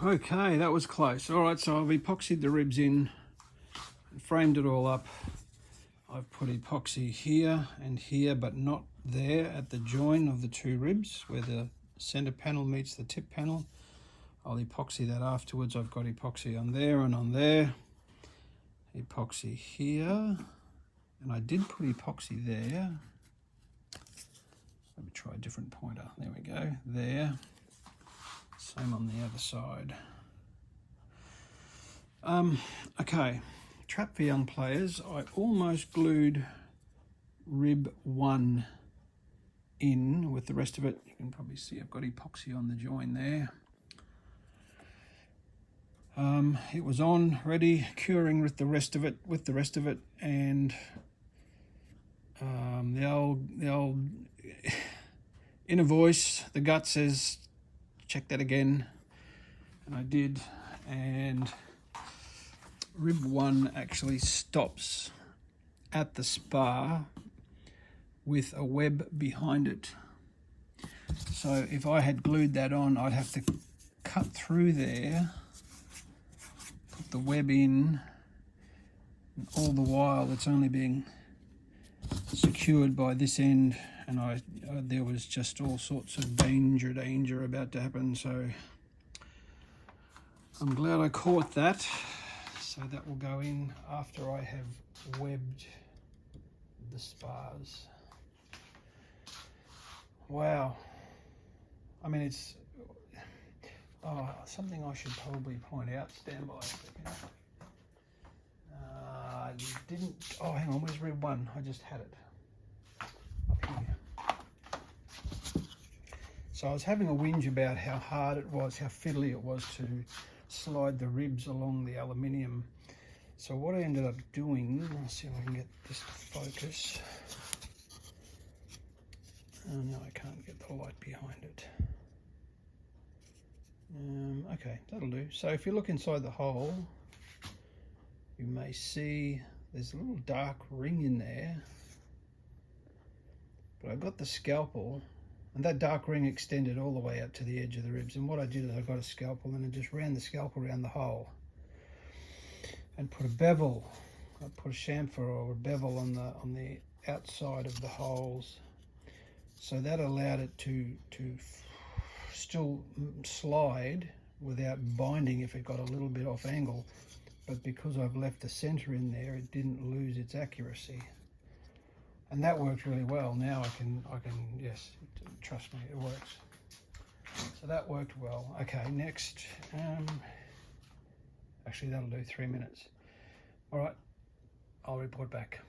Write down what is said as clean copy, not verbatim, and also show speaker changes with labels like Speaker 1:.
Speaker 1: okay, that was close. All right, so I've epoxied the ribs in, framed it all up. I've put epoxy here and here, but not there at the join of the two ribs where the center panel meets the tip panel. I'll epoxy that afterwards. I've got epoxy on there and on there. Epoxy here, and I did put epoxy there. Let me try a different pointer. There we go, there. Same on the other side. Okay, trap for young players. I almost glued rib 1 in with the rest of it. You can probably see I've got epoxy on the join there. It was on, ready, curing with the rest of it, and the old inner voice, the gut says, check that again, and I did, and rib 1 actually stops at the spar with a web behind it. So if I had glued that on, I'd have to cut through there, put the web in, and all the while it's only being secured by this end, and there was just all sorts of danger about to happen. So I'm glad I caught that. So that will go in after I have webbed the spars. Wow. I mean, it's something I should probably point out. Stand by a second. Hang on, where's rib 1? I just had it up here. So I was having a whinge about how hard it was, how fiddly it was to slide the ribs along the aluminium. So what I ended up doing, let's see if I can get this to focus. Oh no, I can't get the light behind it. Okay, that'll do. So if you look inside the hole, you may see there's a little dark ring in there. But I got the scalpel, and that dark ring extended all the way up to the edge of the ribs. And what I did is I got a scalpel and I just ran the scalpel around the hole and put a bevel. I put a chamfer or a bevel on the outside of the holes. So that allowed it to still slide without binding if it got a little bit off angle. But because I've left the center in there, it didn't lose its accuracy. And that worked really well. Now I can, yes, trust me, it works. So that worked well. Okay, next, actually that'll do 3 minutes. All right, I'll report back.